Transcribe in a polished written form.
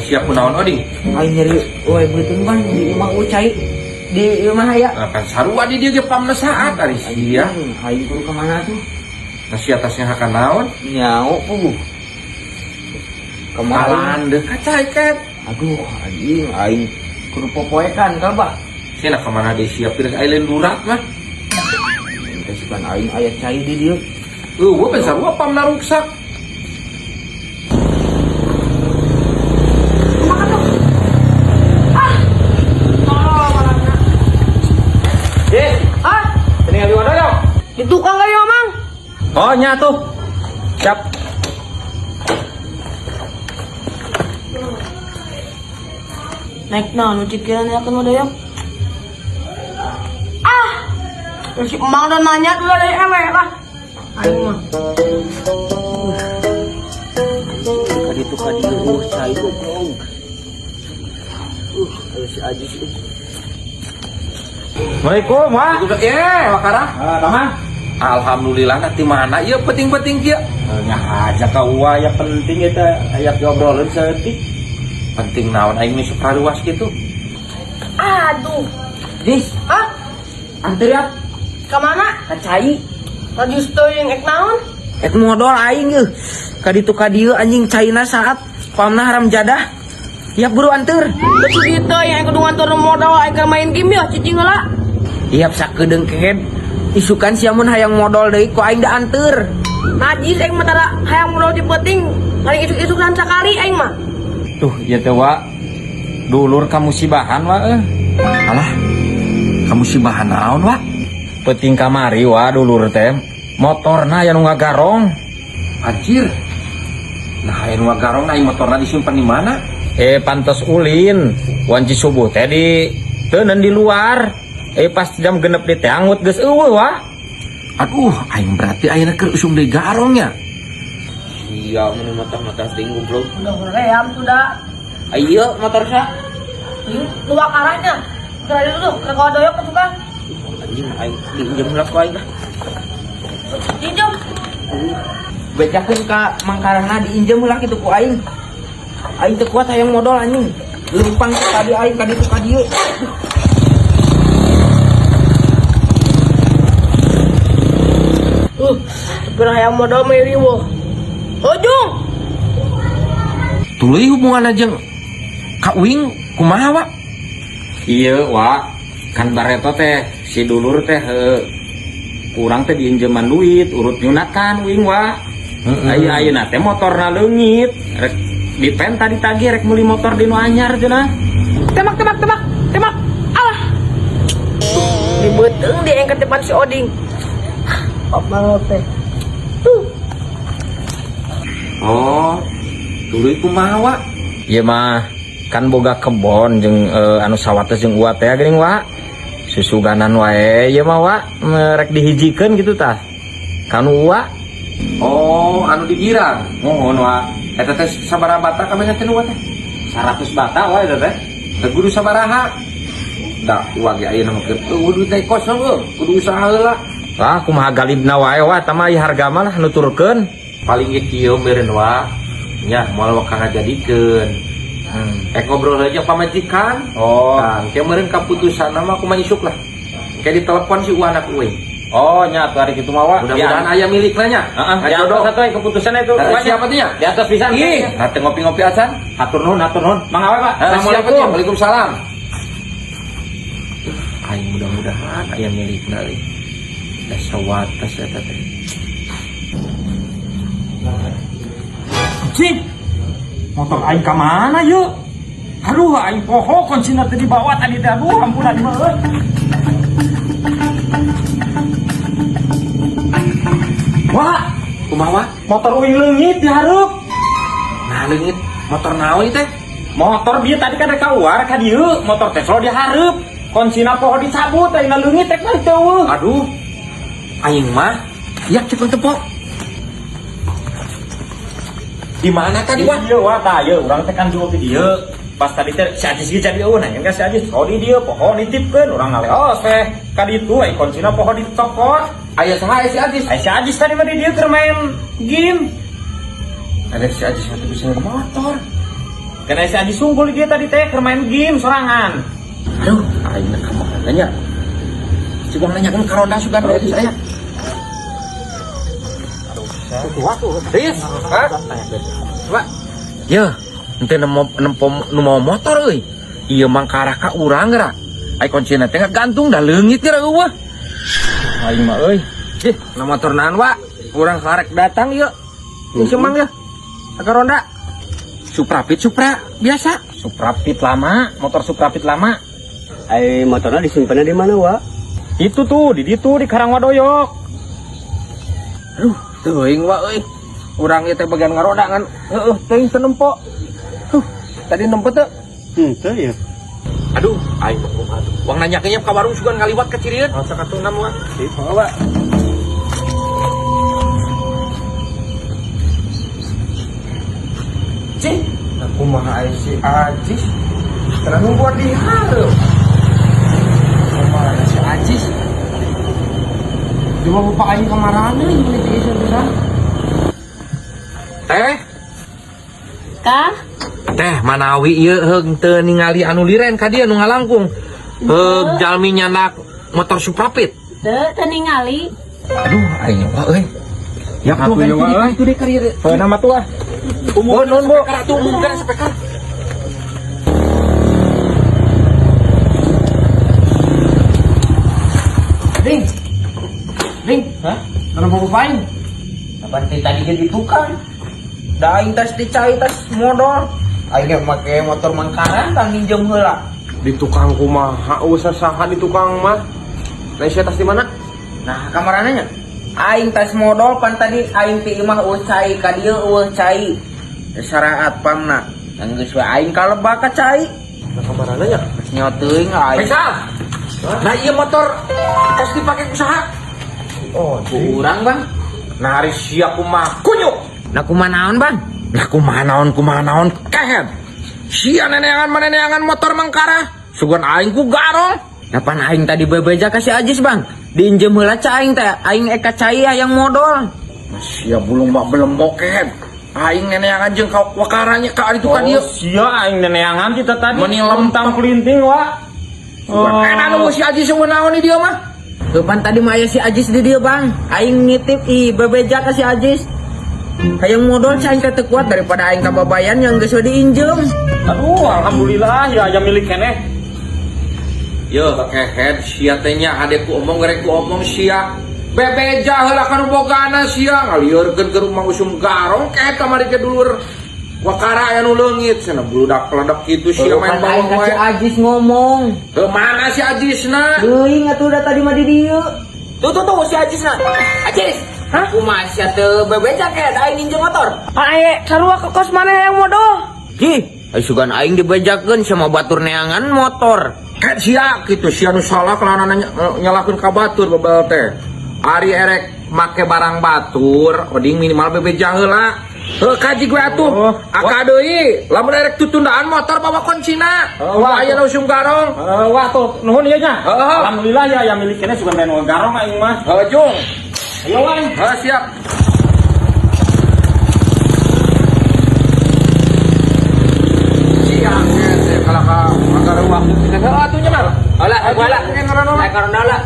Siap kunaon oding? Aing nyeri we beuteung ban di rumah Ucai. Di rumah aya. Kan sarua di dieu ge pamna saat ari sia. Aing kudu ka mana tuh? Nasi atasnya hakan naon? Nyao puguh. Kemarin Alandeuh kacaiket. aduh anjing aing kudu popoekan ka ba? Sina ka mana deui siap pireus island durak mah. Kasihkan aing aya cai di dieu. Gua ben sarua pamna ruksak. Di tukang kayo, Mang. Oh, nya tuh. Siap. Naik na, nu cikiran ya kan udah yuk. Si Emang udah nanya tuh dari ewe lah. Ayo mah. Kadi tu kadi cai goblok. Ayo si Ajis. Assalamualaikum, Wak. Wakara. Taman? Alhamdulillah nanti mana ieu penting-penting kieu. Nya aja ka uwa ya penting eta aya diobrolin saeutik. Penting naon aing mah suka ruas gitu. Aduh. Dis, Hah? anter ya Kemana? ka cai. Tadi story yang ek naon? Ek modal aing yeuh. Kadi tu kadi anjing caina saat pamna haram jadah. Ya buru anter. Betul gitu yang kudu ngatur modal aing keur main game ya cicing heula. Iap sakedeung kehed. Isukan siamun hayang modal deui ku aing da anter. Najis aing mah tara hayang modal di penting. Paling isuk-isukan sakali aing mah. Tuh, ieu teh Wak. Dulur kamusibahan Wak Alah. Kamu si bahan naon, Wak? Penting kamari Wak dulur teh. Motorna aya nu ngagarong. Anjir. Nah, aya nu garong aing motorna disimpan di mana? Pantes ulin. Wanci subuh teh di teuneun di luar. Pas jam genep di teh anggut geus eueuh Wak. Aduh, aing berarti ayeuna keur usum deui garongnya. Iya, mun motor ting goblok. Udah ream sudah. Ayo motor sa. Luak arahnya. Kira dulu, kira kau doyok ke tukang. Anjing aing diinjem lah ku aing. Pinjam. Bejakeun ka mangkarana diinjem lah kitu ku aing. Aing teu kuat hayang modal anjing. Leumpang ka tadi aing kadi tu kadi. Kira hayang modal meri wo. Ujung. Tuluy hubungan jeung Kak Wing kumaha, Wak? Iya Wak. Kan bareto teh si dulur teh kurang teh diinjeman duit urut nyunatan wing Wak. Ayeuna teh motorna leungit. Rek dipen tadi tagih rek meuli motor di nu anyar cenah. Tembak. Alah. Dibeteung di engket depan si Oding. Apa teh? Oh, tuluy kumaha, Wak? Ieu mah kan boga kebon jeung anu sawates jeung uat teh geuning Wak. Susuganan wae ieu mah Wak rek dihijikeun gitu tah. Kanu Wak. Oh, anu digirang. Mohon Wak. Eta teh sabaraha bata kabeh teh nu teh? 100 bata wae eta teh. Teh kudu sabaraha? Da, uang ge ayeuna mah kudu teh kosong kudu usaha heula. Wah, kumaha galibna wae Wak, tah mah harga mah lah nuturkeun. Paling ge kieu meureun, Wak. Nya moal wakang ngajadikeun. Ngobrol aja pamajikan. Oh. Nah, kayak meureun kaputusan mah kumaha isuk lah. Kayak ditelepon si anak euy. Oh, nya tuh hari kitu mah Wak. Mudah-mudahan aya milikna nya. Heeh, di atas satu keputusan itu. Siapa teh nya? Di atas pisan. Ih, hate ngopi-ngopi acan. Hatur nuhun. Mang awe, Pak. Assalamualaikum. Waalaikumsalam. Aing mudah-mudahan aya milikna euy. Da sawates eta teh. Cing. Motor aing ka mana yuk? Aduh, aing poho konsina tadi bawa tadi teh. Aduh, ampunan mah euy. Wah, Kumaha, Wak? motor uing leungit dihareup. Nah, leungit motor naon ieu teh? Motor dia tadi kan keluar ka dieu, motor teh selalu dihareup. Konsina poho dicabut, aing leungit teh mah teueuh. Aduh. Aing mah yak cepet tepok. Di mana tadi, Wak? Iya, Wak, tah ieu urang teh kan jual di dieu. Pas tadi teh si Ajis ge jadi eueuh nanya ka si Ajis, oh di dieu poho nitipkeun urang ngaleos teh. Ka ditu ai konsina poho dicopot. Aya saha si Ajis? Ai si Ajis tadi mah di dieu keur main game. Ada si Ajis satu bisa motor. Karena si Aji sunggul dia tadi teh main game sorangan. Aduh, aing nak kemana nanya? Coba nanyakan ke Ronda suka dari saya. Riz, hah? Pak. Ya, ente nemu motor euy. Ieu mangkarah ka urang geura. Ai kuncina teh gantung dah leungit geura eueuh. Aing mah euy. Ih, na motor naon, Wak? Urang karek datang ieu. Ini semang ya. Ka Ronda. Supra biasa. Suprapit lama, motor Suprapit lama. Ai motornya disimpannya di mana, Wak? Itu tuh di Karangwadoyok. Aduh, teuing Wak euy. Urang ieu teh bagian ngaroda kan. Heeh, teuing teu nempo. Tadi nempo teu. Teu ya. Aduh, aing mah kumaha. Wang nanyakeun ka warung sugan ngaliwat ka Cirian. Masa katunam Wak. Wak. Cing, aku mah aing si Ajis. Terang buat di hareup. Kumaha si Ajis? Coba bapak aing kamarana ieu di bisa. Teh, Kang, teh manawi ieu heung teu ningali anu liren ka dieu nu ngalangkung. Heug jalmi nyanak motor Suprapit. teu ningali. Aduh, aing Wak euy. Ya Atuh, ya, Wak, euy. itu deh karir. Nama tuh ah. Oh, non bo. Karatu umumkan sepekar. Ding. Ding. Hah? Kenapa ngapain? Apa tadi jadi tukang? Da aing tas dicai tas modal. Aing make motor mangkaran kan minjem heula. Di tukang kumaha usah saha di tukang mah. Nah, sia tas di mana? Nah, kamarananya. Aing tas modal pan tadi aing ti imah eueuh cai ka dieu eueuh cai. Syaraat pamna. Anggeus we aing kalebak ka cai. Nah, kamarananya? Nyot teuing aing. Faisal. Nah, iya motor tos dipake usaha. Oh, kurang bang. Nah, hari sia kumaha kunyuk. Nah kumanaon bang? Nah kumaha naon kehet. Sia neneangan motor mangkara. Sugan aing ku garong. Napan aing tadi bebeja ka si Ajis bang. Diinjem heula ca aing teh. Aing eka cai yang modal. Nah, sia belum kehet. Aing neneangan jeung ka wakaranya ka itu ka dieu. Sia aing neneangan kita tadi. Meni lempang pelinting Wak. Enak nunggu si Aji sewenang di dia mah. Depan tadi mah aya si Ajis di dieu bang. Aing ngitip bebeja ka si Ajis. Hayang modal ca aing teh teu kuat daripada aing kababayan yang geus we diinjem. Aduh, alhamdulillah ya aya milik keneh. Yo kehet sia teh nya hade ku omong gerek ku omong sia. Bebeja heula kana bogana sia ngalieureun ke rumah usum garong kehet kamari ke dulur. Wakara aya nu leungit cenah bludak-pledak kitu sia main Aing bawang ka si we. Ajis ngomong. Ke mana si Ajisna? Leuing atuh da tadi mah di dieu. Tuh si Ajisna. Ajis. Hah? Kumaha sia teu bebeja ke da aing ninjem motor. Ae, sarua ke kos mana yang modal? Hi, ai sugan aing dibejakeun sama batur neangan motor. Ket sia kitu sia nu salah kelana nyalakeun ka batur babal teh. Ari erek make barang batur, oding minimal bebeja heula. Heuh kaji gue atuh. Aka deui, lamun erek tutundaan motor bawa kuncina. Wah aya nu usum garong. Wah tuh nuhun ieu nya. Heeh. Alhamdulillah ya milik keneh sugan teh nu garong aing mah. Heuh Jung. Ayo Wak. Heuh siap. Siap kalau ka waktu kita atuh nya mah. Olah, Ayo, olah. ngeun ngaranna. Karena